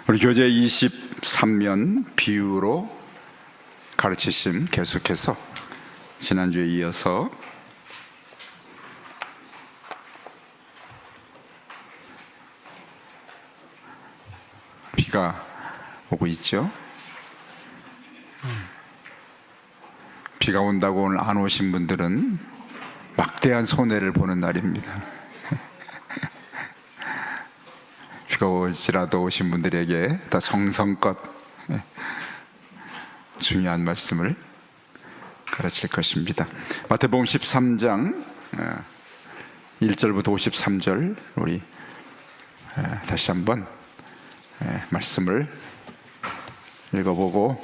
우리 교재 23면 비유로 가르치심 계속해서 지난주에 이어서 비가 오고 있죠. 비가 온다고 오늘 안 오신 분들은 막대한 손해를 보는 날입니다. 비가 오지라도 오신 분들에게 더 정성껏 중요한 말씀을 가르칠 것입니다. 마태복음 13장 1절부터 53절 우리 다시 한번 말씀을 읽어보고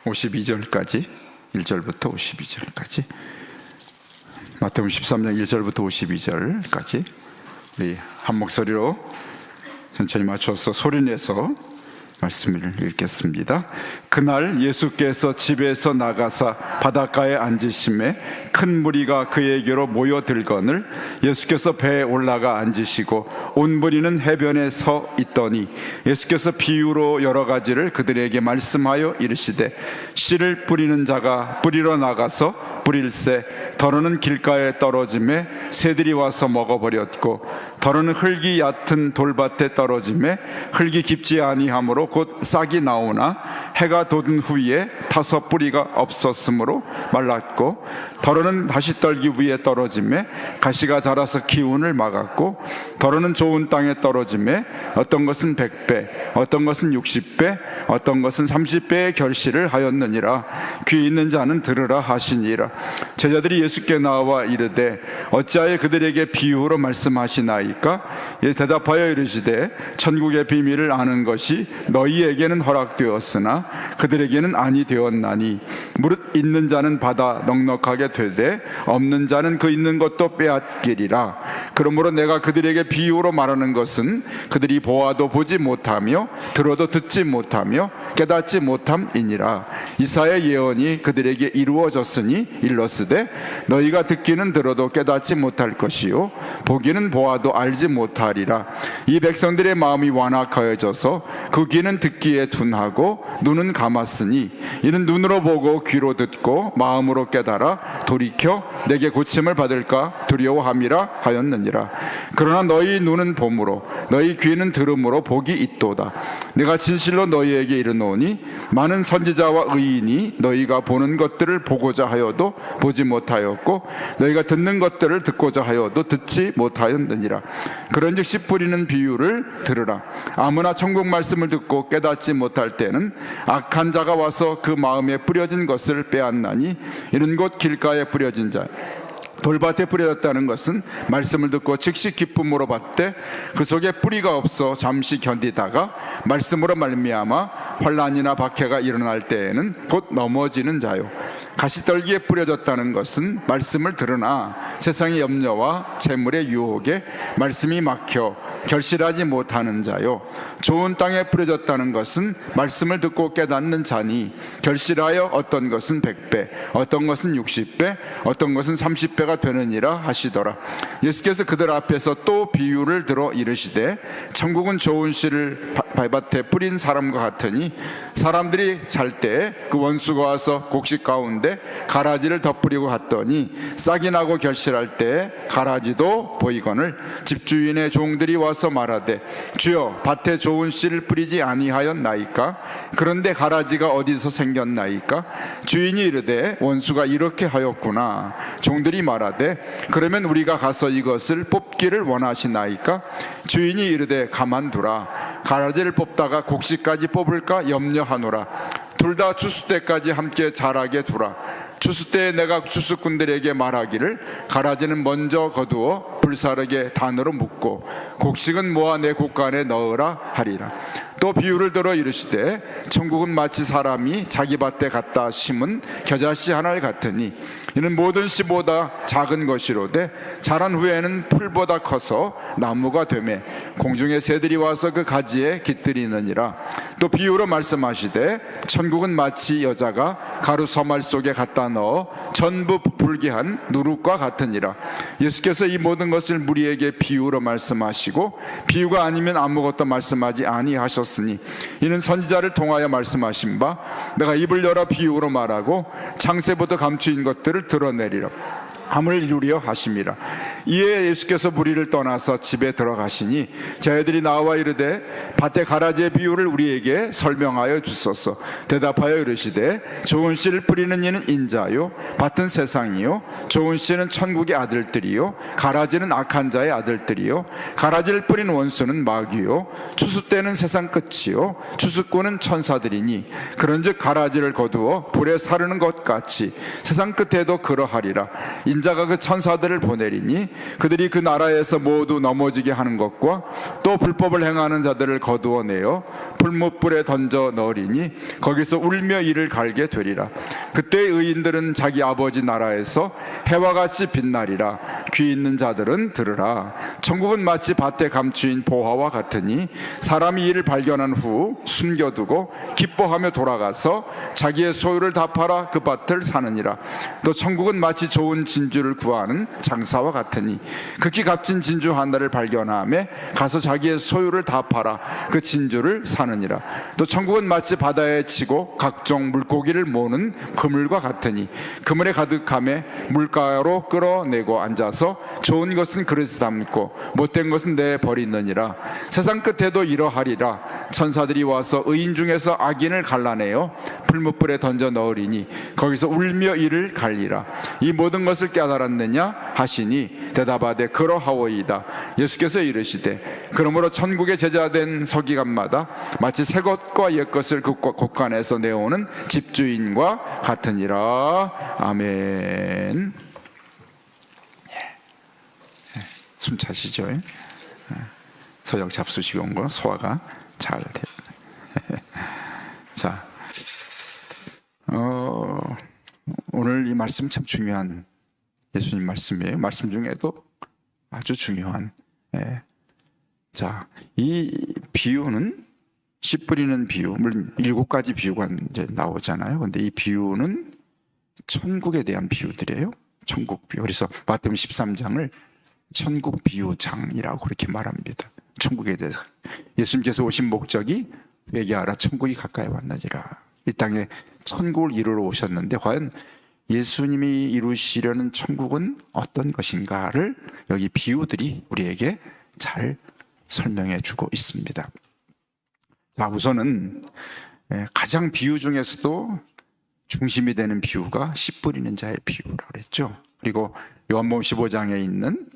(52절까지) 1절부터 52절까지 마태복음 13장 1절부터 52절까지 우리 한 목소리로 천천히 맞춰서 소리내서 말씀을 읽겠습니다. 그날 예수께서 집에서 나가사 바닷가에 앉으심에 큰 무리가 그에게로 모여들거늘 예수께서 배에 올라가 앉으시고 온 무리는 해변에 서 있더니 예수께서 비유로 여러 가지를 그들에게 말씀하여 이르시되 씨를 뿌리는 자가 뿌리러 나가서 뿌릴새 더러는 길가에 떨어짐에 새들이 와서 먹어버렸고 더러는 흙이 얕은 돌밭에 떨어짐에 흙이 깊지 아니하므로 곧 싹이 나오나 해가 돋은 후에 타서 뿌리가 없었으므로 말랐고 더러는 가시떨기 위에 떨어짐에 가시가 자라서 기운을 막았고 더러는 좋은 땅에 떨어짐에 어떤 것은 100배 어떤 것은 60배 어떤 것은 30배의 결실을 하였느니라. 귀 있는 자는 들으라 하시니라. 제자들이 예수께 나와 이르되 어찌하여 그들에게 비유로 말씀하시나이까? 이에 대답하여 이르시되 천국의 비밀을 아는 것이 너희에게는 허락되었으나 그들에게는 아니 되었나니 무릇 있는 자는 받아 넉넉하게 되되 없는 자는 그 있는 것도 빼앗기리라. 그러므로 내가 그들에게 비유로 말하는 것은 그들이 보아도 보지 못하며 들어도 듣지 못하며 깨닫지 못함이니라. 이사야의 예언이 그들에게 이루어졌으니 일렀으되 너희가 듣기는 들어도 깨닫지 못할 것이요 보기는 보아도 알지 못하리라. 이 백성들의 마음이 완악하여져서 그 귀는 듣기에 둔하고 눈은 감았으니 이는 눈으로 보고 귀로 듣고 마음으로 깨달아 돌이켜 내게 고침을 받을까 두려워함이라 하였느니라. 그러나 너희 눈은 봄으로 너희 귀는 들음으로 복이 있도다. 내가 진실로 너희에게 이르노니 많은 선지자와 의인이 너희가 보는 것들을 보고자 하여도 보지 못하였고 너희가 듣는 것들을 듣고자 하여도 듣지 못하였느니라. 그런즉 씨 뿌리는 비유를 들으라. 아무나 천국 말씀을 듣고 깨닫지 못할 때는 악한 자가 와서 그 마음에 뿌려진 것을 빼앗나니 이는 곧 길가에 뿌려진 자 돌밭에 뿌려졌다는 것은 말씀을 듣고 즉시 기쁨으로 받되 그 속에 뿌리가 없어 잠시 견디다가 말씀으로 말미암아 환난이나 박해가 일어날 때에는 곧 넘어지는 자요. 가시떨기에 뿌려졌다는 것은 말씀을 들으나 세상의 염려와 재물의 유혹에 말씀이 막혀 결실하지 못하는 자요. 좋은 땅에 뿌려졌다는 것은 말씀을 듣고 깨닫는 자니 결실하여 어떤 것은 100배 어떤 것은 60배 어떤 것은 30배가 되느니라 하시더라. 예수께서 그들 앞에서 또 비유를 들어 이르시되 천국은 좋은 씨를 밭에 뿌린 사람과 같으니 사람들이 잘 때 그 원수가 와서 곡식 가운데 가라지를 덧뿌리고 갔더니 싹이 나고 결실할 때 가라지도 보이거늘 집주인의 종들이 와서 말하되 주여 밭에 좋은 씨를 뿌리지 아니하였나이까? 그런데 가라지가 어디서 생겼나이까? 주인이 이르되 원수가 이렇게 하였구나. 종들이 말하되 그러면 우리가 가서 이것을 뽑기를 원하시나이까? 주인이 이르되 가만두라. 가라지를 뽑다가 곡식까지 뽑을까 염려하노라. 둘 다 추수 때까지 함께 자라게 두라. 추수 때에 내가 추수꾼들에게 말하기를 가라지는 먼저 거두어 불사르게 단으로 묶고 곡식은 모아 내 곡간에 넣으라 하리라. 또 비유를 들어 이르시되 천국은 마치 사람이 자기 밭에 갖다 심은 겨자씨 하나를 같으니 이는 모든 씨보다 작은 것이로되 자란 후에는 풀보다 커서 나무가 되매 공중의 새들이 와서 그 가지에 깃들이느니라. 또 비유로 말씀하시되 천국은 마치 여자가 가루 서말 속에 갖다 넣어 전부 부풀게 한 누룩과 같으니라. 예수께서 이 모든 것을 무리에게 비유로 말씀하시고 비유가 아니면 아무것도 말씀하지 아니하셨으니 이는 선지자를 통하여 말씀하신 바 내가 입을 열어 비유로 말하고 창세부터 감추인 것들을 드러내리라 함을 이루려 하심이라. 이에 예수께서 무리를 떠나서 집에 들어가시니 저희들이 나와 이르되 밭의 가라지의 비유를 우리에게 설명하여 주소서. 대답하여 이르시되 좋은 씨를 뿌리는 이는 인자요 밭은 세상이요 좋은 씨는 천국의 아들들이요 가라지는 악한 자의 아들들이요 가라지를 뿌린 원수는 마귀요 추수 때는 세상 끝이요 추수꾼은 천사들이니 그런즉 가라지를 거두어 불에 사르는 것 같이 세상 끝에도 그러하리라. 인자가 그 천사들을 보내리니 그들이 그 나라에서 모두 넘어지게 하는 것과 또 불법을 행하는 자들을 거두어내어 불못불에 던져 넣으리니 거기서 울며 이를 갈게 되리라. 그때 의인들은 자기 아버지 나라에서 해와 같이 빛나리라. 귀 있는 자들은 들으라. 천국은 마치 밭에 감추인 보화와 같으니 사람이 이를 발견한 후 숨겨두고 기뻐하며 돌아가서 자기의 소유를 다 팔아 그 밭을 사느니라. 또 천국은 마치 좋은 진주를 구하는 장사와 같으니 극히 값진 진주 하나를 발견하며 가서 자기의 소유를 다 팔아 그 진주를 사느니라. 또 천국은 마치 바다에 치고 각종 물고기를 모으는 그물과 같으니 그물에 가득함에 물가로 끌어내고 앉아서 좋은 것은 그릇에 담고 못된 것은 내버리느니라. 세상 끝에도 이러하리라. 천사들이 와서 의인 중에서 악인을 갈라내어 불못불에 던져 넣으리니 거기서 울며 이를 갈리라. 이 모든 것을 깨달았느냐 하시니 대답하되 그러하오이다. 예수께서 이르시되 그러므로 천국의 제자된 서기관마다 마치 새 것과 옛 것을 그 곳간에서 내오는 집주인과 같으니라. 아멘. 숨 차시죠? 서양 잡수시기 온 거 소화가 잘 돼요. 자, 오늘 이 말씀 참 중요한 예수님 말씀이에요. 말씀 중에도 아주 중요한. 자, 이 비유는 씨 뿌리는 비유, 물론 7가지 비유가 이제 나오잖아요. 근데 이 비유는 천국에 대한 비유들이에요. 천국 비유. 그래서 마태복음 13장을 천국 비유장이라고 그렇게 말합니다. 천국에 대해서 예수님께서 오신 목적이 회개하라 천국이 가까이 왔느니라. 이 땅에 천국을 이루러 오셨는데 과연 예수님이 이루시려는 천국은 어떤 것인가를 여기 비유들이 우리에게 잘 설명해 주고 있습니다. 자, 우선은 가장 비유 중에서도 중심이 되는 비유가 씨 뿌리는 자의 비유라고 그랬죠. 그리고 요한복음 15장에 있는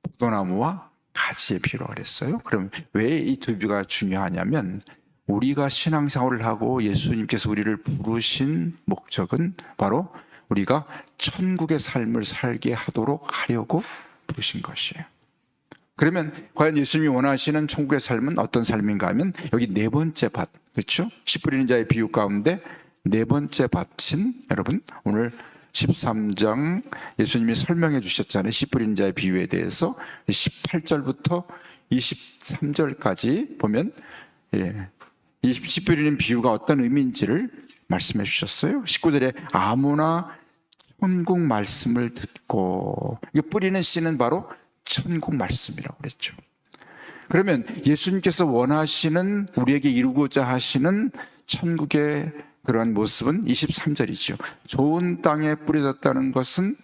포도나무와 가지의 비유라고 그랬어요. 그럼 왜 이 두 비유가 중요하냐면 우리가 신앙생활을 하고 예수님께서 우리를 부르신 목적은 바로 우리가 천국의 삶을 살게 하도록 하려고 부르신 것이에요. 그러면 과연 예수님이 원하시는 천국의 삶은 어떤 삶인가 하면 여기 네 번째 밭, 그렇죠? 씨 뿌리는 자의 비유 가운데 네 번째 밭인 여러분 오늘 13장 예수님이 설명해 주셨잖아요. 씨 뿌리는 자의 비유에 대해서 18절부터 23절까지 보면 이 씨 뿌리는 비유가 어떤 의미인지를 말씀해 주셨어요. 19절에 아무나 천국 말씀을 듣고, 이게 뿌리는 씨는 바로 천국 말씀이라고 그랬죠. 그러면 예수님께서 원하시는 우리에게 이루고자 하시는 천국의 그러한 모습은 23절이죠. 좋은 땅에 뿌려졌다는 것은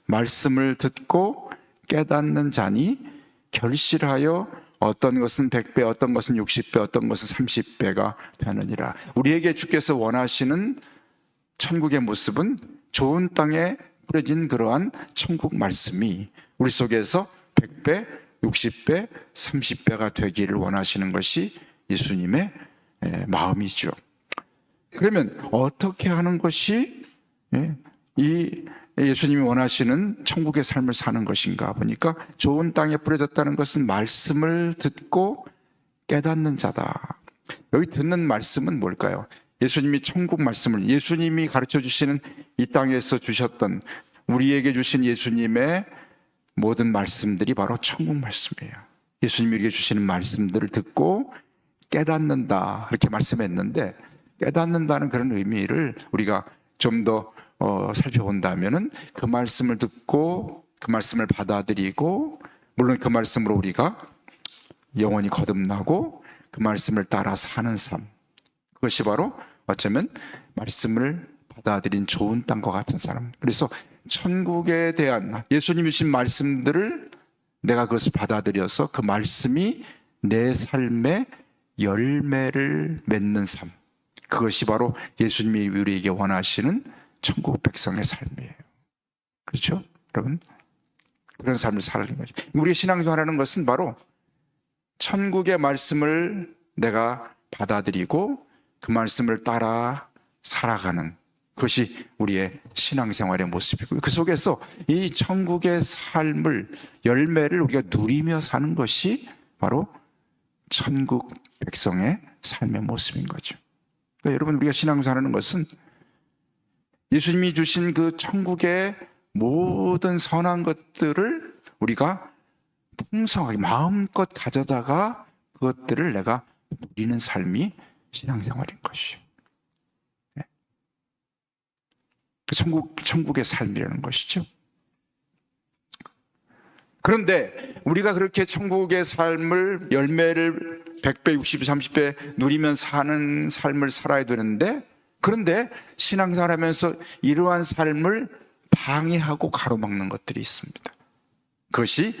말씀을 듣고 깨닫는 자니 결실하여 어떤 것은 100배, 어떤 것은 60배, 어떤 것은 30배가 되느니라. 우리에게 주께서 원하시는 천국의 모습은 좋은 땅에 뿌려진 그러한 천국 말씀이 우리 속에서 100배, 60배, 30배가 되기를 원하시는 것이 예수님의 마음이죠. 그러면 어떻게 하는 것이 이 예수님이 원하시는 천국의 삶을 사는 것인가 보니까 좋은 땅에 뿌려졌다는 것은 말씀을 듣고 깨닫는 자다. 여기 듣는 말씀은 뭘까요? 예수님이 천국 말씀을, 예수님이 가르쳐 주시는 이 땅에서 주셨던 우리에게 주신 예수님의 모든 말씀들이 바로 천국 말씀이에요. 예수님이 우리에게 주시는 말씀들을 듣고 깨닫는다 이렇게 말씀했는데, 깨닫는다는 그런 의미를 우리가 좀 더 살펴본다면은 그 말씀을 듣고 그 말씀을 받아들이고, 물론 그 말씀으로 우리가 영원히 거듭나고 그 말씀을 따라 사는 삶, 그것이 바로 어쩌면 말씀을 받아들인 좋은 땅과 같은 사람. 그래서 천국에 대한 예수님이 주신 말씀들을 내가 그것을 받아들여서 그 말씀이 내 삶의 열매를 맺는 삶, 그것이 바로 예수님이 우리에게 원하시는 천국 백성의 삶이에요. 그렇죠? 여러분, 그런 삶을 살아가는 거죠. 우리의 신앙생활하는 것은 바로 천국의 말씀을 내가 받아들이고 그 말씀을 따라 살아가는, 그것이 우리의 신앙생활의 모습이고요. 그 속에서 이 천국의 삶을, 열매를 우리가 누리며 사는 것이 바로 천국 백성의 삶의 모습인 거죠. 그러니까 여러분, 우리가 신앙생활하는 것은 예수님이 주신 그 천국의 모든 선한 것들을 우리가 풍성하게 마음껏 가져다가 그것들을 내가 누리는 삶이 신앙생활인 것이죠. 네. 천국의 삶이라는 것이죠. 그런데 우리가 그렇게 천국의 삶을, 열매를 100배, 60배, 30배 누리면 사는 삶을 살아야 되는데, 그런데 신앙생활 하면서 이러한 삶을 방해하고 가로막는 것들이 있습니다. 그것이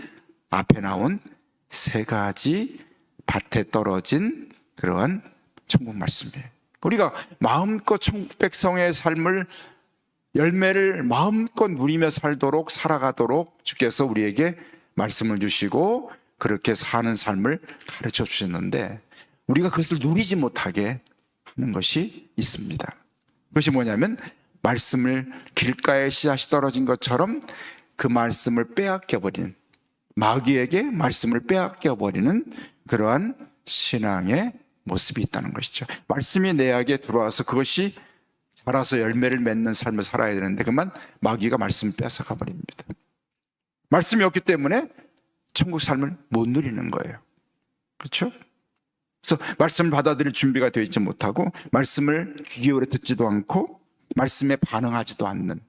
앞에 나온 세 가지 밭에 떨어진 그러한 천국 말씀이에요. 우리가 마음껏 천국 백성의 삶을, 열매를 마음껏 누리며 살도록, 살아가도록 주께서 우리에게 말씀을 주시고 그렇게 사는 삶을 가르쳐 주셨는데, 우리가 그것을 누리지 못하게 하는 것이 있습니다. 그것이 뭐냐면, 말씀을 길가에 씨앗이 떨어진 것처럼 그 말씀을 빼앗겨버리는, 마귀에게 말씀을 빼앗겨버리는 그러한 신앙의 모습이 있다는 것이죠. 말씀이 내에게 들어와서 그것이 자라서 열매를 맺는 삶을 살아야 되는데, 그만 마귀가 말씀을 빼앗아가 버립니다. 말씀이 없기 때문에 천국 삶을 못 누리는 거예요. 그렇죠? 그래서 말씀을 받아들일 준비가 되어 있지 못하고, 말씀을 귀 기울여 듣지도 않고 말씀에 반응하지도 않는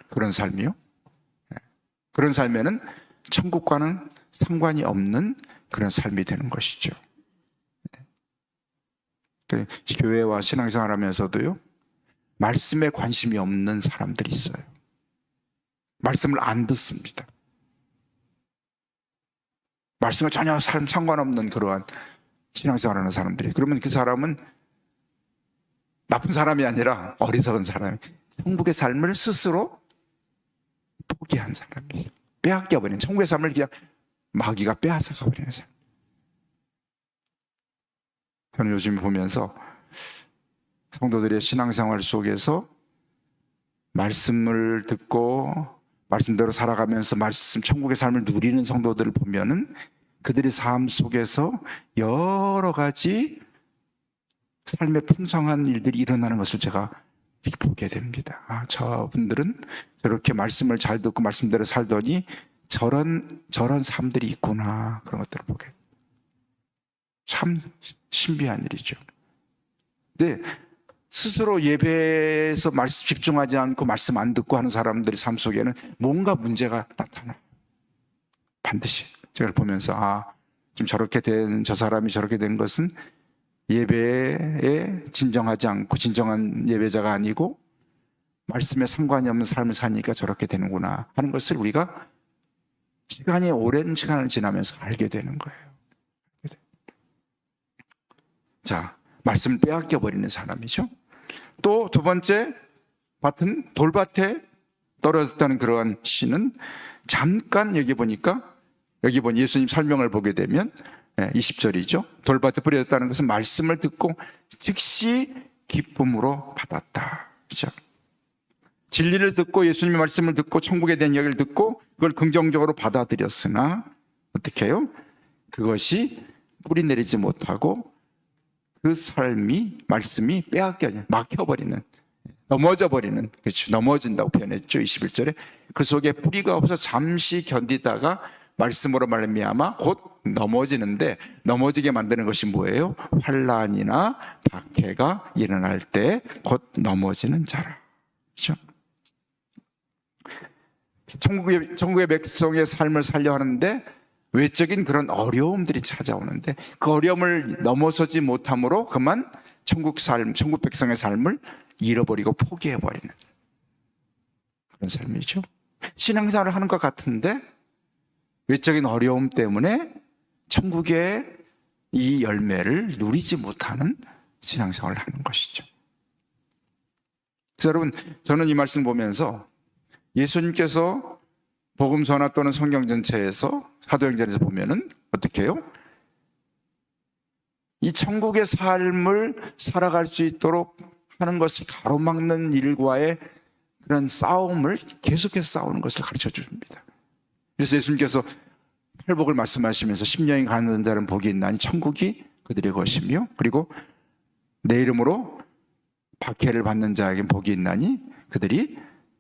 그런 삶이요. 그런 삶에는 천국과는 상관이 없는 그런 삶이 되는 것이죠. 교회와 신앙생활 하면서도요, 말씀에 관심이 없는 사람들이 있어요. 말씀을 안 듣습니다. 말씀과 전혀 상관없는 그러한 신앙생활하는 사람들이, 그러면 그 사람은 나쁜 사람이 아니라 어리석은 사람이, 천국의 삶을 스스로 포기한 사람이에요. 빼앗겨버린, 천국의 삶을 그냥 마귀가 빼앗아가버리는 사람. 저는 요즘 보면서 성도들의 신앙생활 속에서 말씀을 듣고 말씀대로 살아가면서 천국의 삶을 누리는 성도들을 보면은 그들의 삶 속에서 여러 가지 삶의 풍성한 일들이 일어나는 것을 제가 이렇게 보게 됩니다. 저분들은 저렇게 말씀을 잘 듣고 말씀대로 살더니 저런 삶들이 있구나, 그런 것들을 보게. 참 신비한 일이죠. 근데 스스로 예배에서 말씀 집중하지 않고 말씀 안 듣고 하는 사람들의 삶 속에는 뭔가 문제가 나타나요. 반드시. 제가 보면서 좀 저렇게 된, 저 사람이 저렇게 된 것은 예배에 진정하지 않고 진정한 예배자가 아니고 말씀에 상관이 없는 삶을 사니까 저렇게 되는구나 하는 것을 우리가 시간이, 오랜 시간을 지나면서 알게 되는 거예요. 자, 말씀을 빼앗겨버리는 사람이죠. 또 두 번째 밭은 돌밭에 떨어졌다는 그러한 시는, 잠깐 여기 보니까, 여기 보니 예수님 설명을 보게 되면 20절이죠. 돌밭에 뿌려졌다는 것은 말씀을 듣고 즉시 기쁨으로 받았다. 그렇죠? 진리를 듣고 예수님의 말씀을 듣고 천국에 대한 이야기를 듣고 그걸 긍정적으로 받아들였으나 어떻게 해요? 그것이 뿌리 내리지 못하고 그 삶이, 말씀이 막혀버리는, 넘어져 버리는, 그렇죠? 넘어진다고 표현했죠. 21절에 그 속에 뿌리가 없어 잠시 견디다가 말씀으로 말미암아 곧 넘어지는데, 넘어지게 만드는 것이 뭐예요? 환난이나 박해가 일어날 때 곧 넘어지는 자라. 그렇죠? 천국의 백성의 삶을 살려 하는데 외적인 그런 어려움들이 찾아오는데, 그 어려움을 넘어서지 못함으로 그만 천국 백성의 삶을 잃어버리고 포기해버리는 그런 삶이죠. 신앙생활을 하는 것 같은데 외적인 어려움 때문에 천국의 이 열매를 누리지 못하는 신앙생활을 하는 것이죠. 그래서 여러분, 저는 이 말씀 보면서 예수님께서 복음서나 또는 성경 전체에서, 사도행전에서 보면은 어떻게 해요? 이 천국의 삶을 살아갈 수 있도록 하는 것을 가로막는 일과의 그런 싸움을 계속해서 싸우는 것을 가르쳐 줍니다. 그래서 예수님께서 팔복을 말씀하시면서 십년이 가는 자는 복이 있나니 천국이 그들의 것이며, 그리고 내 이름으로 박해를 받는 자에겐 복이 있나니 그들이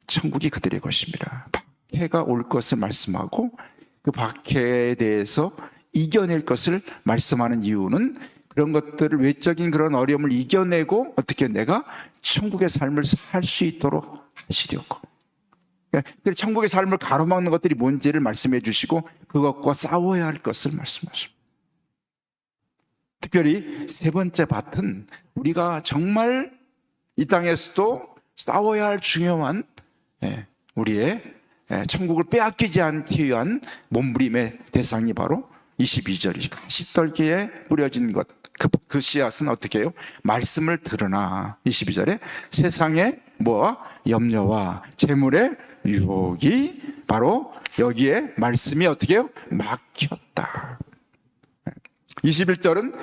천국이 그들의 것입니다. 박해가 올 것을 말씀하고 그 박해에 대해서 이겨낼 것을 말씀하는 이유는 그런 것들을, 외적인 그런 어려움을 이겨내고 어떻게 내가 천국의 삶을 살 수 있도록 하시려고. 그래서 천국의 삶을 가로막는 것들이 뭔지를 말씀해 주시고 그것과 싸워야 할 것을 말씀하십니다. 특별히 세 번째 밭은 우리가 정말 이 땅에서도 싸워야 할 중요한 우리의 천국을 빼앗기지 않기 위한 몸부림의 대상이 바로 22절이 가시떨기에 뿌려진 것. 그 씨앗은 어떻게 해요? 말씀을 들으나, 22절에 세상의 뭐와 염려와 재물의 유혹이 바로 여기에 말씀이 어떻게 해요? 막혔다. 21절은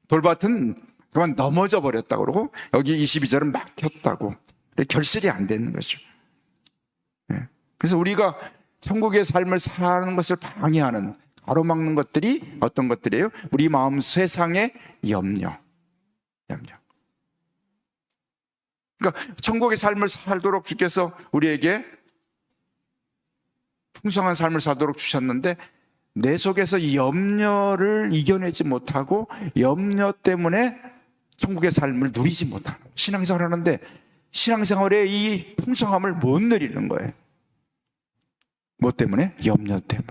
돌밭은 그만 넘어져 버렸다고 그러고, 여기 22절은 막혔다고. 결실이 안 되는 거죠. 그래서 우리가 천국의 삶을 사는 것을 방해하는, 가로막는 것들이 어떤 것들이에요? 우리 마음 세상의 염려. 그러니까 천국의 삶을 살도록 주께서 우리에게 풍성한 삶을 살도록 주셨는데 내 속에서 이 염려를 이겨내지 못하고 염려 때문에 천국의 삶을 누리지 못하는, 신앙생활을 하는데 신앙생활의 이 풍성함을 못 누리는 거예요. 뭐 때문에? 염려 때문에.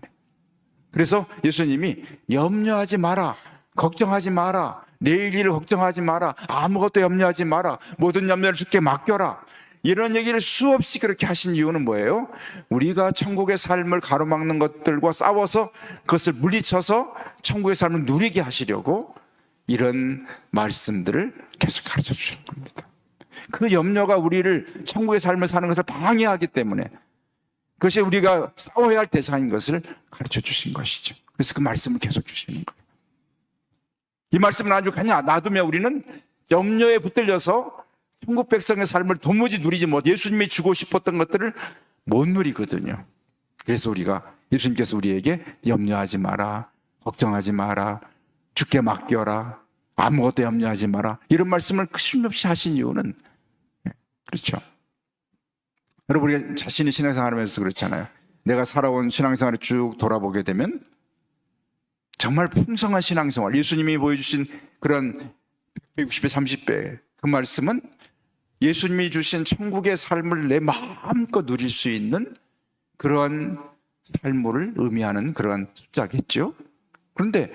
그래서 예수님이 염려하지 마라, 걱정하지 마라, 내일 일을 걱정하지 마라, 아무것도 염려하지 마라, 모든 염려를 주께 맡겨라, 이런 얘기를 수없이 그렇게 하신 이유는 뭐예요? 우리가 천국의 삶을 가로막는 것들과 싸워서 그것을 물리쳐서 천국의 삶을 누리게 하시려고 이런 말씀들을 계속 가르쳐 주시는 겁니다. 그 염려가 우리를 천국의 삶을 사는 것을 방해하기 때문에 그것이 우리가 싸워야 할 대상인 것을 가르쳐 주신 것이죠. 그래서 그 말씀을 계속 주시는 거예요. 이 말씀을 아주 그냥 놔두면 우리는 염려에 붙들려서 천국 백성의 삶을 도무지 누리지 못, 예수님이 주고 싶었던 것들을 못 누리거든요. 그래서 예수님께서 우리에게 염려하지 마라, 걱정하지 마라, 주께 맡겨라, 아무것도 염려하지 마라, 이런 말씀을 쉼없이 하신 이유는, 그렇죠. 여러분, 우리가 자신이 신앙생활 하면서 그렇잖아요. 내가 살아온 신앙생활을 쭉 돌아보게 되면 정말 풍성한 신앙생활, 예수님이 보여주신 그런 160배, 30배, 그 말씀은 예수님이 주신 천국의 삶을 내 마음껏 누릴 수 있는 그러한 삶을 의미하는 그러한 숫자겠죠. 그런데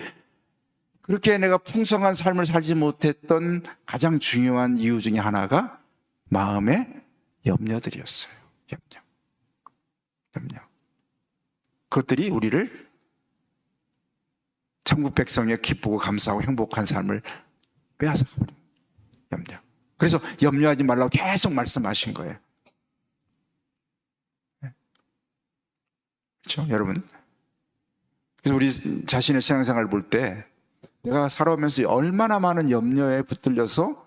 그렇게 내가 풍성한 삶을 살지 못했던 가장 중요한 이유 중에 하나가 마음의 염려들이었어요. 염려. 그것들이 우리를 천국 백성의 기쁘고 감사하고 행복한 삶을 빼앗아버린 염려. 그래서 염려하지 말라고 계속 말씀하신 거예요. 그렇죠, 여러분? 그래서 우리 자신의 신앙생활을 볼 때 내가 살아오면서 얼마나 많은 염려에 붙들려서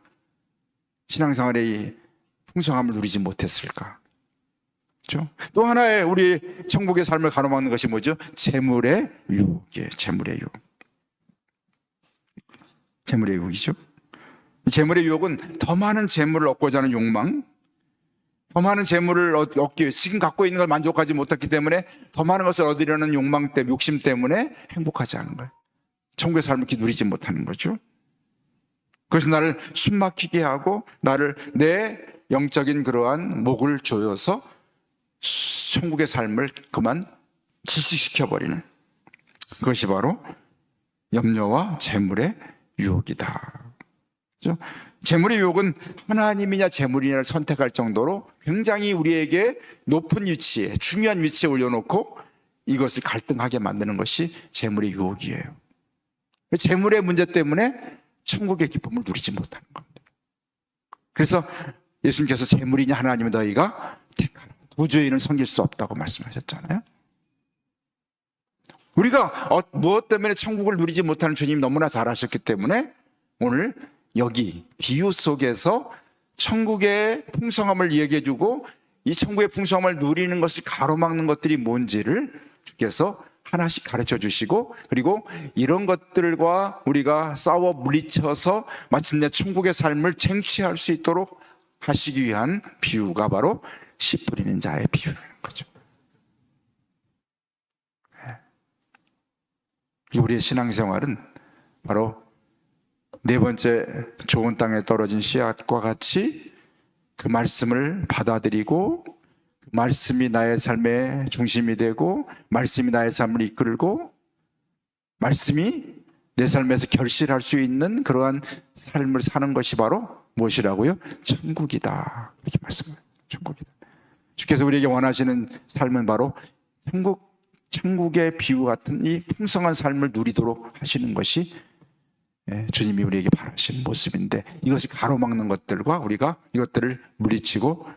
신앙생활의 이 풍성함을 누리지 못했을까? 그렇죠? 또 하나의 우리 천국의 삶을 가로막는 것이 뭐죠? 재물의 유혹이에요. 재물의 유혹. 재물의 유혹이죠. 재물의 유혹은 더 많은 재물을 얻고자 하는 욕망, 더 많은 재물을 얻기 위해 지금 갖고 있는 걸 만족하지 못했기 때문에 더 많은 것을 얻으려는 욕망 때문에, 욕심 때문에 행복하지 않은 거예요. 천국의 삶을 이렇게 누리지 못하는 거죠. 그래서 나를 숨막히게 하고 나를 내 영적인 그러한 목을 조여서 천국의 삶을 그만 질식시켜버리는 그것이 바로 염려와 재물의 유혹이다. 그렇죠? 재물의 유혹은 하나님이냐 재물이냐를 선택할 정도로 굉장히 우리에게 높은 위치에, 중요한 위치에 올려놓고 이것을 갈등하게 만드는 것이 재물의 유혹이에요. 재물의 문제 때문에 천국의 기쁨을 누리지 못하는 겁니다. 그래서 예수님께서 재물이냐 하나님의 너희가 택하라. 도저히는 섬길 수 없다고 말씀하셨잖아요. 우리가 무엇 때문에 천국을 누리지 못하는 주님이 너무나 잘 아셨기 때문에 오늘 여기 비유 속에서 천국의 풍성함을 이야기해 주고 이 천국의 풍성함을 누리는 것을 가로막는 것들이 뭔지를 주께서 하나씩 가르쳐 주시고, 그리고 이런 것들과 우리가 싸워 물리쳐서 마침내 천국의 삶을 쟁취할 수 있도록 하시기 위한 비유가 바로 씨 뿌리는 자의 비유라는 거죠. 우리의 신앙생활은 바로 네 번째 좋은 땅에 떨어진 씨앗과 같이 그 말씀을 받아들이고 그 말씀이 나의 삶의 중심이 되고 말씀이 나의 삶을 이끌고 말씀이 내 삶에서 결실할 수 있는 그러한 삶을 사는 것이 바로 무엇이라고요? 천국이다. 이렇게 말씀해요. 천국이다. 주께서 우리에게 원하시는 삶은 바로 천국의 비유 같은 이 풍성한 삶을 누리도록 하시는 것이 주님이 우리에게 바라시는 모습인데, 이것이 가로막는 것들과 우리가 이것들을 물리치고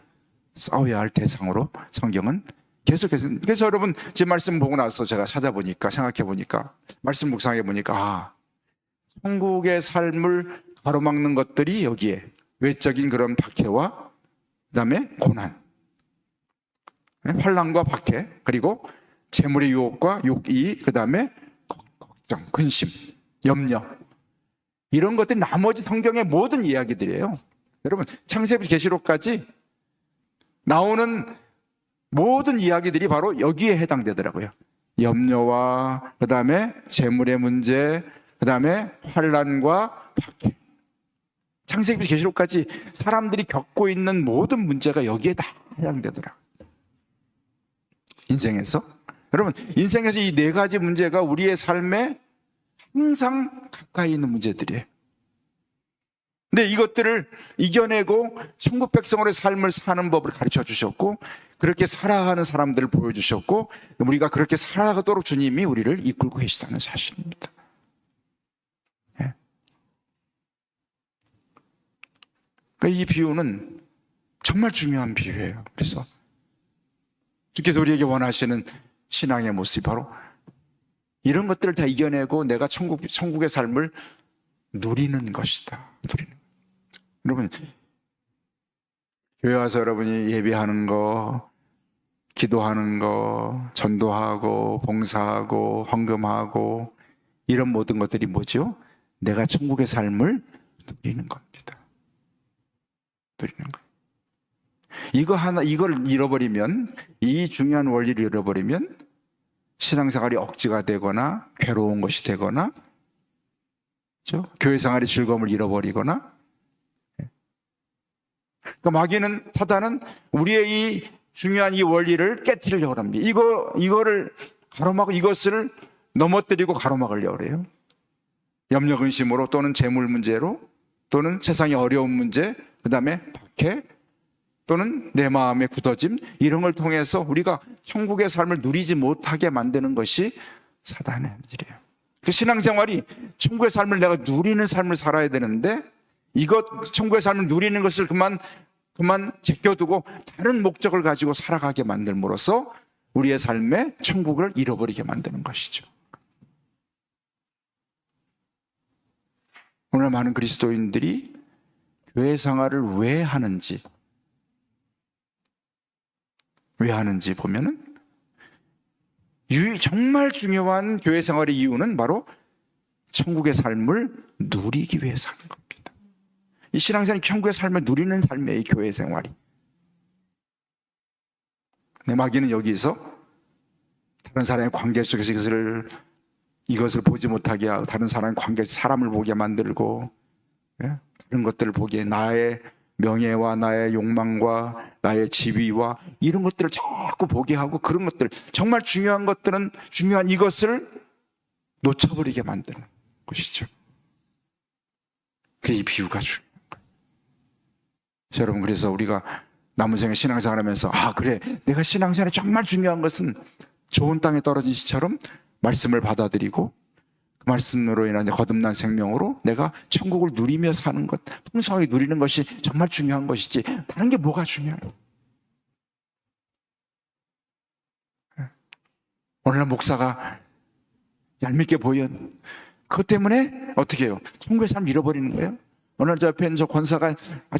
싸워야 할 대상으로 성경은 계속해서. 그래서 여러분, 제 말씀 보고 나서 제가 찾아보니까, 생각해보니까, 말씀 묵상해보니까 천국의 삶을 가로막는 것들이 여기에 외적인 그런 박해와 그 다음에 고난, 환난과 박해, 그리고 재물의 유혹과 욕이, 그 다음에 걱정, 근심, 염려, 이런 것들이 나머지 성경의 모든 이야기들이에요. 여러분, 창세기 계시록까지 나오는 모든 이야기들이 바로 여기에 해당되더라고요. 염려와 그 다음에 재물의 문제, 그 다음에 환난과 박해. 창세기 계시록까지 사람들이 겪고 있는 모든 문제가 여기에 다 해당되더라고요. 인생에서. 여러분, 인생에서 이 네 가지 문제가 우리의 삶에 항상 가까이 있는 문제들이에요. 근데 이것들을 이겨내고 천국 백성으로의 삶을 사는 법을 가르쳐 주셨고, 그렇게 살아가는 사람들을 보여주셨고, 우리가 그렇게 살아가도록 주님이 우리를 이끌고 계시다는 사실입니다. 예. 그러니까 이 비유는 정말 중요한 비유예요. 그래서 주께서 우리에게 원하시는 신앙의 모습이 바로 이런 것들을 다 이겨내고 내가 천국의 삶을 누리는 것이다. 여러분, 교회 와서 여러분이 예배하는 거, 기도하는 거, 전도하고 봉사하고 헌금하고 이런 모든 것들이 뭐죠? 내가 천국의 삶을 누리는 겁니다. 누리는 거예요. 이걸 잃어버리면, 이 중요한 원리를 잃어버리면 신앙생활이 억지가 되거나 괴로운 것이 되거나, 그렇죠? 교회 생활의 즐거움을 잃어버리거나. 그러니까 마귀는, 사단은 우리의 이 중요한 이 원리를 깨뜨리려고 합니다. 이거를 가로막고 이것을 넘어뜨리고 가로막으려고 해요. 염려 근심으로, 또는 재물 문제로, 또는 세상의 어려운 문제, 그 다음에 박해, 또는 내 마음의 굳어짐, 이런 걸 통해서 우리가 천국의 삶을 누리지 못하게 만드는 것이 사단의 함질이에요. 그 신앙생활이 천국의 삶을 내가 누리는 삶을 살아야 되는데, 천국의 삶을 누리는 것을 그만 제껴두고 다른 목적을 가지고 살아가게 만들므로써 우리의 삶에 천국을 잃어버리게 만드는 것이죠. 오늘 많은 그리스도인들이 교회 생활을 왜 하는지 보면은 정말 중요한 교회 생활의 이유는 바로 천국의 삶을 누리기 위해서 하는 겁니다. 이 신앙생활이 천국의 삶을 누리는 삶이에요, 이 교회 생활이. 마귀는 여기서 다른 사람의 관계 속에서 이것을 보지 못하게 하고 다른 사람의 관계, 사람을 보게 만들고, 예? 다른 것들을 보게, 나의 명예와 나의 욕망과 나의 지위와 이런 것들을 자꾸 보게 하고, 그런 것들, 정말 중요한 것들은, 중요한 이것을 놓쳐버리게 만드는 것이죠. 이 비유가 중요한 거예요. 여러분, 그래서 우리가 남은 생에 신앙생활 하면서, 그래, 내가 신앙생활에 정말 중요한 것은 좋은 땅에 떨어진 시처럼 말씀을 받아들이고 그 말씀으로 인한 거듭난 생명으로 내가 천국을 누리며 사는 것, 풍성하게 누리는 것이 정말 중요한 것이지 다른 게 뭐가 중요해요? 오늘날 목사가 얄밉게 보여, 그것 때문에 어떻게 해요? 천국의 삶을 잃어버리는 거예요. 오늘 저 옆에 있는 저 권사가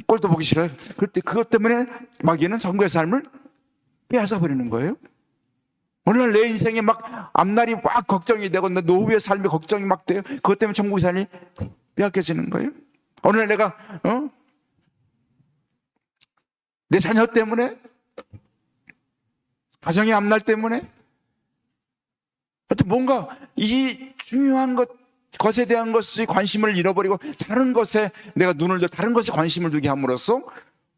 꼴도 보기 싫어요. 그것 때문에 마귀는 천국의 삶을 빼앗아 버리는 거예요. 오늘날 내 인생에 막 앞날이 막 걱정이 되고 내 노후의 삶이 걱정이 막 돼요. 그것 때문에 천국의 삶이 빼앗겨지는 거예요. 오늘날 내가 내 자녀 때문에, 가정의 앞날 때문에, 하여튼 뭔가 이 중요한 것에 대한 것에 관심을 잃어버리고 다른 것에 내가 눈을 들어 다른 것에 관심을 두게 함으로써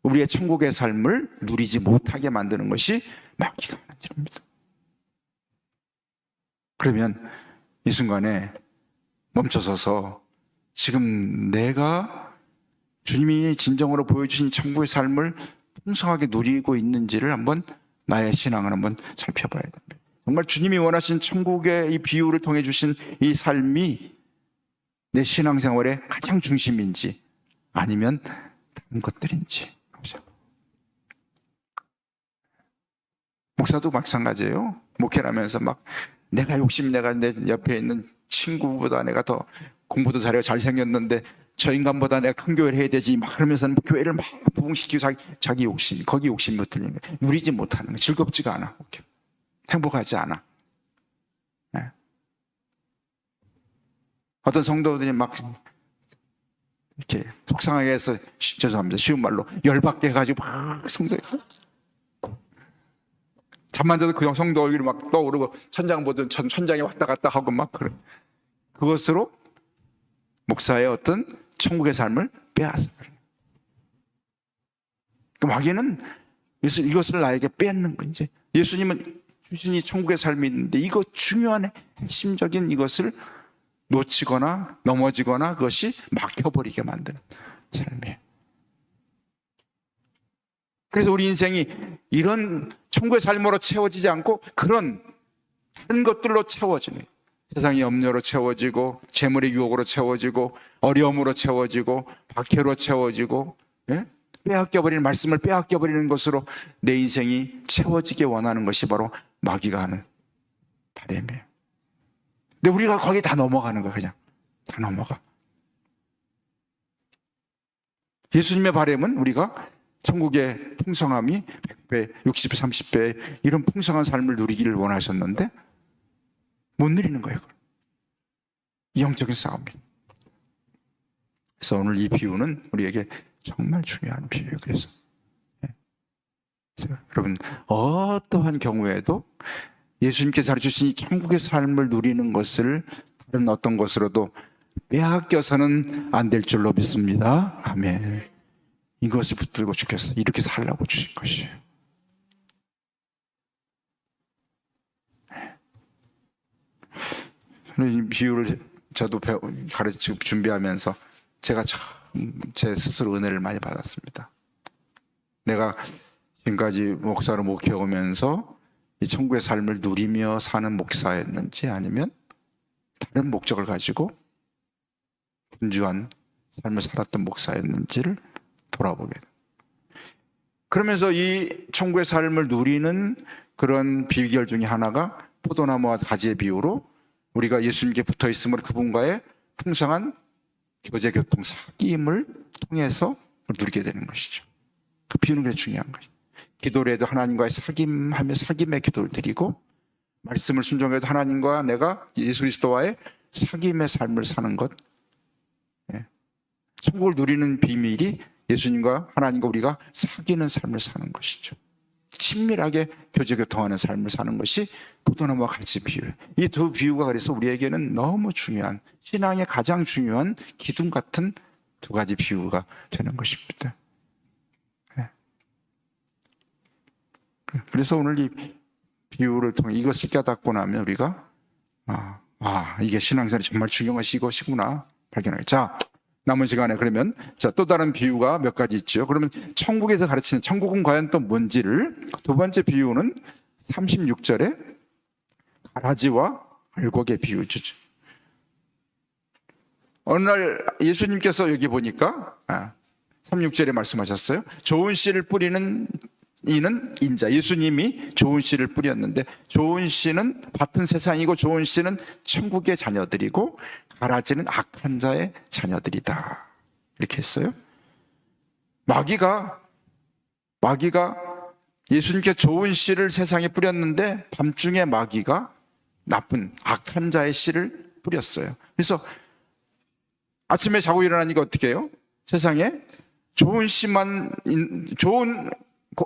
우리의 천국의 삶을 누리지 못하게 만드는 것이 마귀가 하는 일입니다. 그러면 이 순간에 멈춰서서 지금 내가 주님이 진정으로 보여주신 천국의 삶을 풍성하게 누리고 있는지를 한번, 나의 신앙을 한번 살펴봐야 됩니다. 정말 주님이 원하신 천국의 이 비유를 통해 주신 이 삶이 내 신앙생활의 가장 중심인지 아니면 다른 것들인지. 목사도 마찬가지예요. 목회를 하면서 막 내가 내 옆에 있는 친구보다 내가 더 공부도 잘해요, 잘생겼는데 저 인간보다 내가 큰 교회를 해야 되지 막 그러면서 교회를 막 부흥시키고 자기 욕심, 거기 욕심이 틀린 거예요. 누리지 못하는 거예요. 즐겁지가 않아. 행복하지 않아. 네. 어떤 성도들이 막 이렇게 속상하게 해서, 죄송합니다, 쉬운 말로 열받게 해가지고 막 성도에 잠만 자도 그 성도 얼굴이 막 떠오르고 천장 보던 천장에 왔다 갔다 하고 막 그래. 그것으로 목사의 어떤 천국의 삶을 빼앗아 버려요. 마귀는 이것을 나에게 뺏는 거. 이제 예수님은 주신 이 천국의 삶이 있는데 이거 중요한 핵심적인 이것을 놓치거나 넘어지거나 그것이 막혀버리게 만드는 삶이에요. 그래서 우리 인생이 이런 천국의 삶으로 채워지지 않고 그런 다른 것들로 채워지는, 세상의 염려로 채워지고 재물의 유혹으로 채워지고 어려움으로 채워지고 박해로 채워지고, 예? 빼앗겨버리는, 말씀을 빼앗겨버리는 것으로 내 인생이 채워지게 원하는 것이 바로 마귀가 하는 바람이에요. 근데 우리가 거기 다 넘어가는 거야. 그냥 다 넘어가. 예수님의 바람은 우리가 천국의 풍성함이 100배, 60배, 30배 이런 풍성한 삶을 누리기를 원하셨는데 못 누리는 거예요. 이 영적인 싸움이. 그래서 오늘 이 비유는 우리에게 정말 중요한 비유예요. 그래서 여러분, 어떠한 경우에도 예수님께서 가르쳐주신 이 천국의 삶을 누리는 것을 다른 어떤 것으로도 빼앗겨서는 안 될 줄로 믿습니다. 아멘. 이것을 붙들고 주께서 이렇게 살라고 주신 것이에요. 이 비유를 저도 가르치고 준비하면서 제가 참 제 스스로 은혜를 많이 받았습니다. 내가 지금까지 목사로 목회하면서 이 천국의 삶을 누리며 사는 목사였는지 아니면 다른 목적을 가지고 분주한 삶을 살았던 목사였는지를 돌아보게 돼요. 그러면서 이 천국의 삶을 누리는 그런 비결 중에 하나가 포도나무와 가지의 비유로 우리가 예수님께 붙어 있음으로 그분과의 풍성한 교제, 교통, 사귐을 통해서 누리게 되는 것이죠. 그 비유는 굉장히 중요한 것이죠. 기도를 해도 하나님과의 사귐하며 사귐의 기도를 드리고, 말씀을 순종해도 하나님과 내가 예수 그리스도와의 사귐의 삶을 사는 것. 천국을 누리는 비밀이 예수님과 하나님과 우리가 사귀는 삶을 사는 것이죠. 친밀하게 교제교통하는 삶을 사는 것이 포도나무와 같이 비유예요. 이 두 비유가 그래서 우리에게는 너무 중요한, 신앙의 가장 중요한 기둥 같은 두 가지 비유가 되는 것입니다. 그래서 오늘 이 비유를 통해 이것을 깨닫고 나면 우리가 이게 신앙생활이 정말 중요한 것이 이것이구나 발견하게. 자, 남은 시간에 그러면 또 다른 비유가 몇 가지 있죠. 그러면 천국에서 가르치는 천국은 과연 또 뭔지를, 두 번째 비유는 36절에 가라지와 알곡의 비유죠. 어느 날 예수님께서 여기 보니까 36절에 말씀하셨어요. 좋은 씨를 뿌리는 이는 인자. 예수님이 좋은 씨를 뿌렸는데, 좋은 씨는 밭은 세상이고 좋은 씨는 천국의 자녀들이고 가라지는 악한 자의 자녀들이다, 이렇게 했어요. 마귀가 예수님께 좋은 씨를 세상에 뿌렸는데 밤중에 마귀가 나쁜 악한 자의 씨를 뿌렸어요. 그래서 아침에 자고 일어나니까 어떻게 해요? 세상에 좋은 씨만, 좋은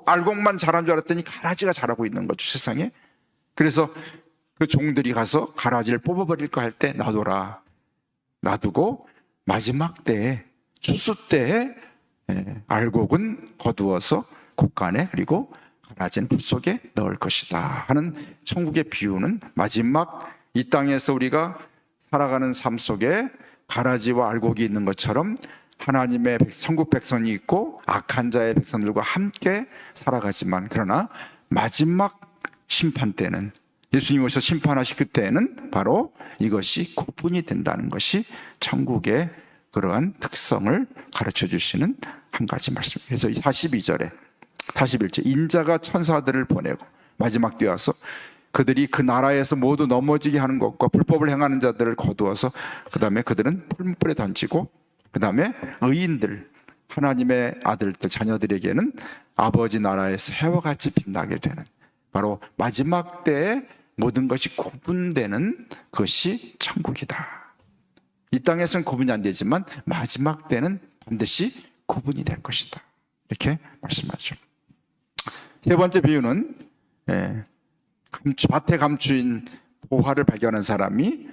알곡만 자란 줄 알았더니 가라지가 자라고 있는 거죠, 세상에. 그래서 그 종들이 가서 가라지를 뽑아버릴까 할 때 놔두고 마지막 때에, 추수 때에 알곡은 거두어서 곡간에, 그리고 가라지는 불 속에 넣을 것이다 하는 천국의 비유는, 마지막 이 땅에서 우리가 살아가는 삶 속에 가라지와 알곡이 있는 것처럼 하나님의 천국 백성이 있고 악한 자의 백성들과 함께 살아가지만, 그러나 마지막 심판 때는, 예수님 오셔서 심판하실 그때는 바로 이것이 구분이 된다는 것이 천국의 그러한 특성을 가르쳐 주시는 한 가지 말씀입니다. 그래서 41절 인자가 천사들을 보내고 마지막 때 와서 그들이 그 나라에서 모두 넘어지게 하는 것과 불법을 행하는 자들을 거두어서 그 다음에 그들은 풀무불에 던지고, 그 다음에 의인들, 하나님의 아들들, 자녀들에게는 아버지 나라에서 해와 같이 빛나게 되는, 바로 마지막 때에 모든 것이 구분되는 것이 천국이다. 이 땅에서는 구분이 안 되지만 마지막 때는 반드시 구분이 될 것이다, 이렇게 말씀하죠. 세 번째 비유는 밭에 감추인 보화를 발견한 사람이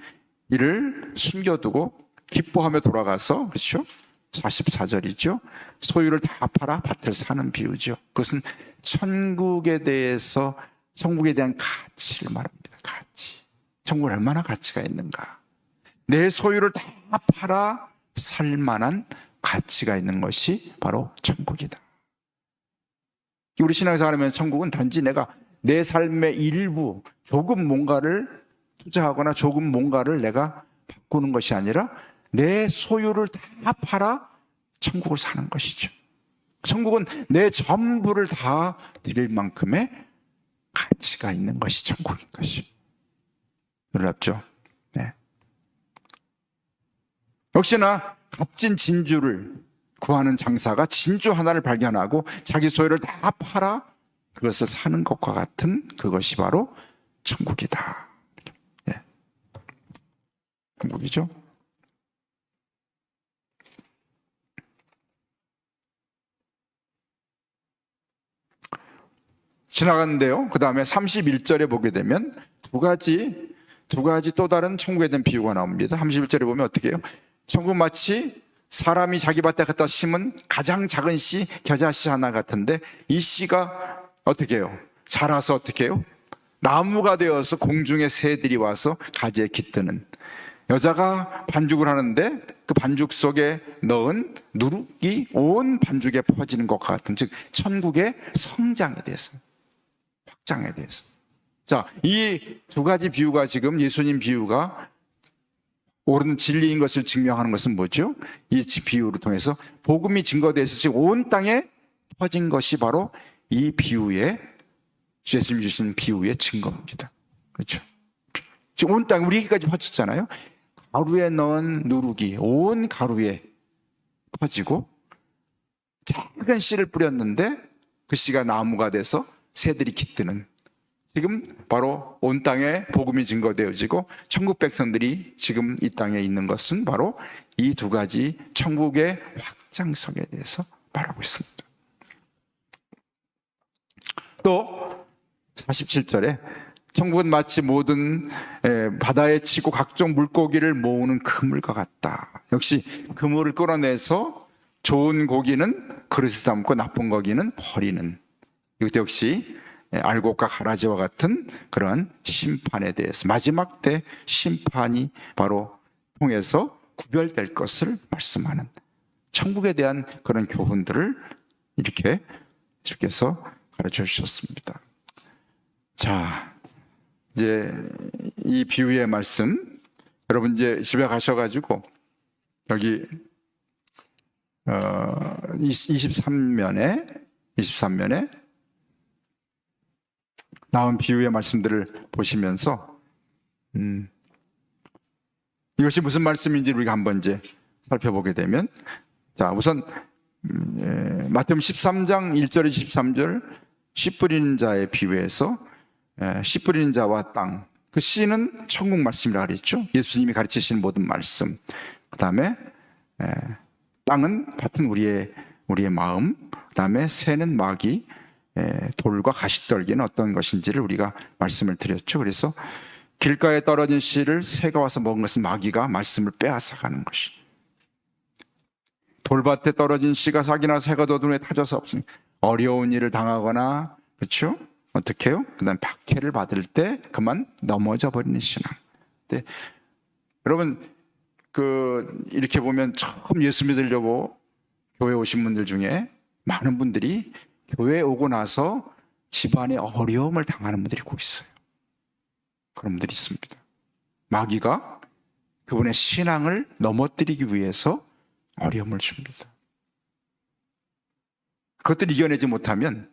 이를 숨겨두고 기뻐하며 돌아가서, 그렇죠? 44절이죠. 소유를 다 팔아 밭을 사는 비유죠. 그것은 천국에 대한 가치를 말합니다. 가치. 천국은 얼마나 가치가 있는가. 내 소유를 다 팔아 살 만한 가치가 있는 것이 바로 천국이다. 우리 신앙생활 하면 천국은 단지 내가 내 삶의 일부, 조금 뭔가를 투자하거나 조금 뭔가를 내가 바꾸는 것이 아니라 내 소유를 다 팔아 천국을 사는 것이죠. 천국은 내 전부를 다 드릴 만큼의 가치가 있는 것이 천국인 것이. 놀랍죠? 네. 역시나 값진 진주를 구하는 장사가 진주 하나를 발견하고 자기 소유를 다 팔아 그것을 사는 것과 같은 그것이 바로 천국이다. 네. 천국이죠? 지나갔는데요. 그 다음에 31절에 보게 되면 두 가지 또 다른 천국에 대한 비유가 나옵니다. 31절에 보면 어떻게 해요? 천국 마치 사람이 자기 밭에 갖다 심은 가장 작은 씨, 겨자씨 하나 같은데, 이 씨가 어떻게 해요? 자라서 어떻게 해요? 나무가 되어서 공중의 새들이 와서 가지에 깃드는, 여자가 반죽을 하는데 그 반죽 속에 넣은 누룩이 온 반죽에 퍼지는 것과 같은, 즉 천국의 성장에 대해서, 확장에 대해서. 자, 이 두 가지 비유가, 지금 예수님 비유가 옳은 진리인 것을 증명하는 것은 뭐죠? 이 비유를 통해서 복음이 증거돼서 지금 온 땅에 퍼진 것이 바로 이 비유의, 예수님 주신 비유의 증거입니다. 그렇죠? 지금 온 땅에 우리에게까지 퍼졌잖아요. 가루에 넣은 누룩이 온 가루에 퍼지고, 작은 씨를 뿌렸는데 그 씨가 나무가 돼서 새들이 깃드는, 지금 바로 온 땅에 복음이 증거되어지고 천국 백성들이 지금 이 땅에 있는 것은 바로 이 두 가지 천국의 확장성에 대해서 말하고 있습니다. 또 47절에 천국은 마치 모든 바다에 치고 각종 물고기를 모으는 그물과 같다. 역시 그물을 끌어내서 좋은 고기는 그릇에 담고 나쁜 고기는 버리는, 이것도 역시 알곡과 가라지와 같은 그런 심판에 대해서, 마지막 때 심판이 바로 통해서 구별될 것을 말씀하는 천국에 대한 그런 교훈들을 이렇게 주께서 가르쳐 주셨습니다. 자, 이제 이 비유의 말씀, 여러분 이제 집에 가셔가지고 여기 23면에 나온 비유의 말씀들을 보시면서 이것이 무슨 말씀인지 우리가 한번 이제 살펴보게 되면, 자, 우선 마태복음 13장 1절 23절 씨 뿌리는 자의 비유에서 씨 뿌리는 자와 땅, 그 씨는 천국 말씀이라고 그랬죠. 예수님이 가르치신 모든 말씀. 그 다음에 땅은 밭은 우리의 마음, 그 다음에 새는 마귀, 돌과 가시떨기는 어떤 것인지를 우리가 말씀을 드렸죠. 그래서 길가에 떨어진 씨를 새가 와서 먹은 것은 마귀가 말씀을 빼앗아가는 것이, 돌밭에 떨어진 씨가 싹이나 새가 돋은 후에 타져서 없으니 어려운 일을 당하거나, 그렇죠? 어떻게 해요? 그 다음에 박해를 받을 때 그만 넘어져 버리는 신앙. 근데 여러분 이렇게 보면 처음 예수 믿으려고 교회 오신 분들 중에 많은 분들이 교회에 오고 나서 집안에 어려움을 당하는 분들이 꼭 있어요. 그런 분들이 있습니다. 마귀가 그분의 신앙을 넘어뜨리기 위해서 어려움을 줍니다. 그것들을 이겨내지 못하면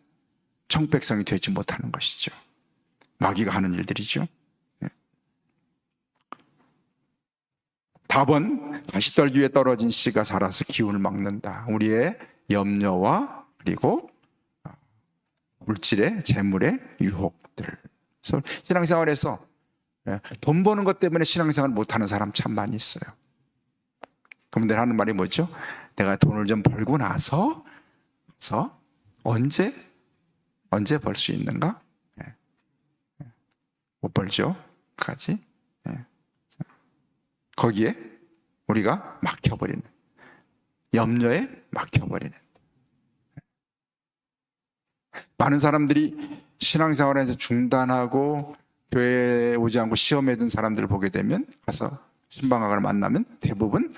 청백성이 되지 못하는 것이죠. 마귀가 하는 일들이죠. 답은 가시떨기 위에 떨어진 씨가 자라서 기운을 막는다. 우리의 염려와 그리고 물질의, 재물의 유혹들. 그래서 신앙생활에서 돈 버는 것 때문에 신앙생활을 못하는 사람 참 많이 있어요. 그분들 하는 말이 뭐죠? 내가 돈을 좀 벌고 나서 언제 벌 수 있는가? 못 벌죠. 까지. 거기에 우리가 막혀버리는, 염려에 막혀버리는. 많은 사람들이 신앙생활에서 중단하고 교회에 오지 않고 시험에 든 사람들을 보게 되면, 가서 신방학을 만나면 대부분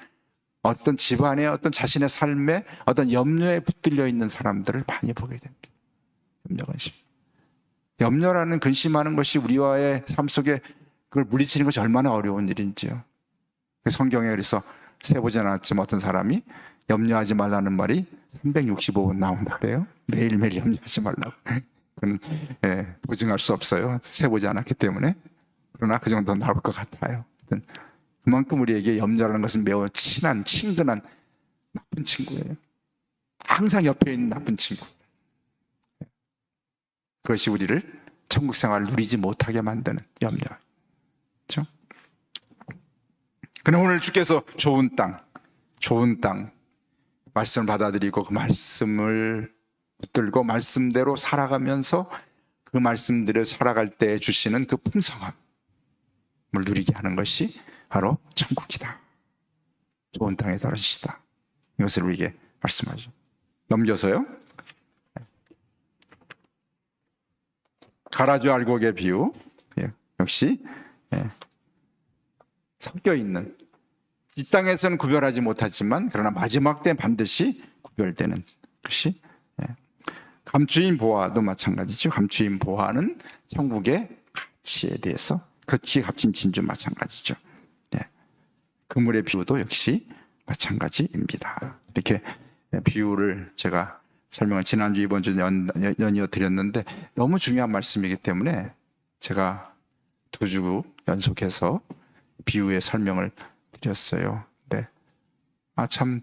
어떤 집안의 어떤 자신의 삶에 어떤 염려에 붙들려 있는 사람들을 많이 보게 됩니다. 염려, 근심. 염려라는 근심하는 것이 우리와의 삶 속에 그걸 물리치는 것이 얼마나 어려운 일인지요. 성경에 그래서 세보지 않았지만 어떤 사람이 염려하지 말라는 말이 365번 나온다 그래요. 매일매일 염려하지 말라고. 그건 보증할 수 없어요. 세보지 않았기 때문에. 그러나 그 정도 나올 것 같아요. 그만큼 우리에게 염려라는 것은 매우 친한, 친근한 나쁜 친구예요. 항상 옆에 있는 나쁜 친구. 그것이 우리를 천국 생활을 누리지 못하게 만드는 염려. 그렇죠? 그럼 오늘 주께서 좋은 땅 말씀을 받아들이고 그 말씀을 붙들고 말씀대로 살아가면서 그 말씀대로 살아갈 때 주시는 그 풍성함을 누리게 하는 것이 바로 천국이다. 좋은 땅에 떨어지시다. 이것을 우리에게 말씀하죠. 넘겨서요. 가라지와 알곡의 비유, 역시 섞여 있는, 이 땅에서는 구별하지 못하지만 그러나 마지막 때는 반드시 구별되는 것이, 감추인 보화도 마찬가지죠. 감추인 보화는 천국의 가치에 대해서, 겉이 값진 진주 마찬가지죠. 그물의 비유도 역시 마찬가지입니다. 이렇게 비유를 제가 설명을 지난주 이번주 연이어 드렸는데 너무 중요한 말씀이기 때문에 제가 2주 연속해서 비유의 설명을 드렸어요. 네. 참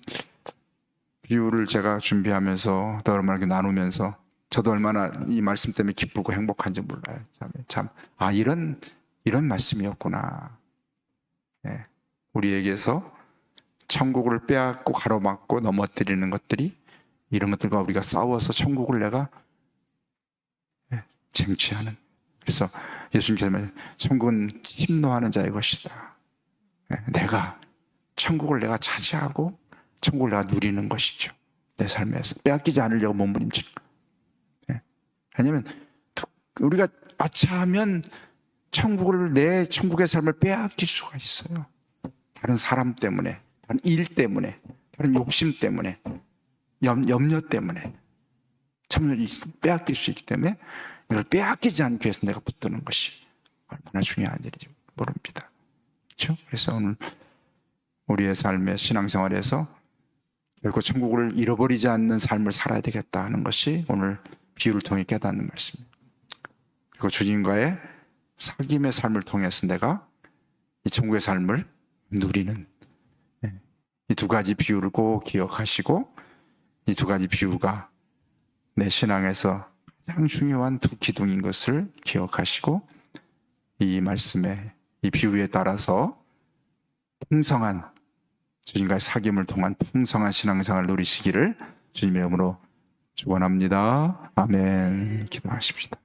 비유를 제가 준비하면서 또 얼마나 나누면서 저도 얼마나 이 말씀 때문에 기쁘고 행복한지 몰라요. 참 이런 말씀이었구나. 우리에게서 천국을 빼앗고 가로막고 넘어뜨리는 것들이, 이런 것들과 우리가 싸워서 천국을 내가 쟁취하는, 그래서 예수님께서 천국은 침노하는 자의 것이다. 천국을 내가 차지하고 천국을 내가 누리는 것이죠. 내 삶에서 빼앗기지 않으려고 몸부림치는 거. 왜냐하면 우리가 아차하면 내 천국의 삶을 빼앗길 수가 있어요. 다른 사람 때문에, 다른 일 때문에, 다른 욕심 때문에, 염려 때문에 참 빼앗길 수 있기 때문에 이걸 빼앗기지 않기 위해서 내가 붙드는 것이 얼마나 중요한 일인지 모릅니다. 그렇죠? 그래서 오늘 우리의 삶의 신앙생활에서 결코 천국을 잃어버리지 않는 삶을 살아야 되겠다 하는 것이 오늘 비유를 통해 깨닫는 말씀입니다. 그리고 주님과의 사귐의 삶을 통해서 내가 이 천국의 삶을 누리는 이 두 가지 비유를 꼭 기억하시고, 이 두 가지 비유가 내 신앙에서 가장 중요한 두 기둥인 것을 기억하시고, 이 말씀에, 이 비유에 따라서 풍성한 주님과의 사귐을 통한 풍성한 신앙생활을 누리시기를 주님의 이름으로 축원합니다. 아멘. 기도하십시다.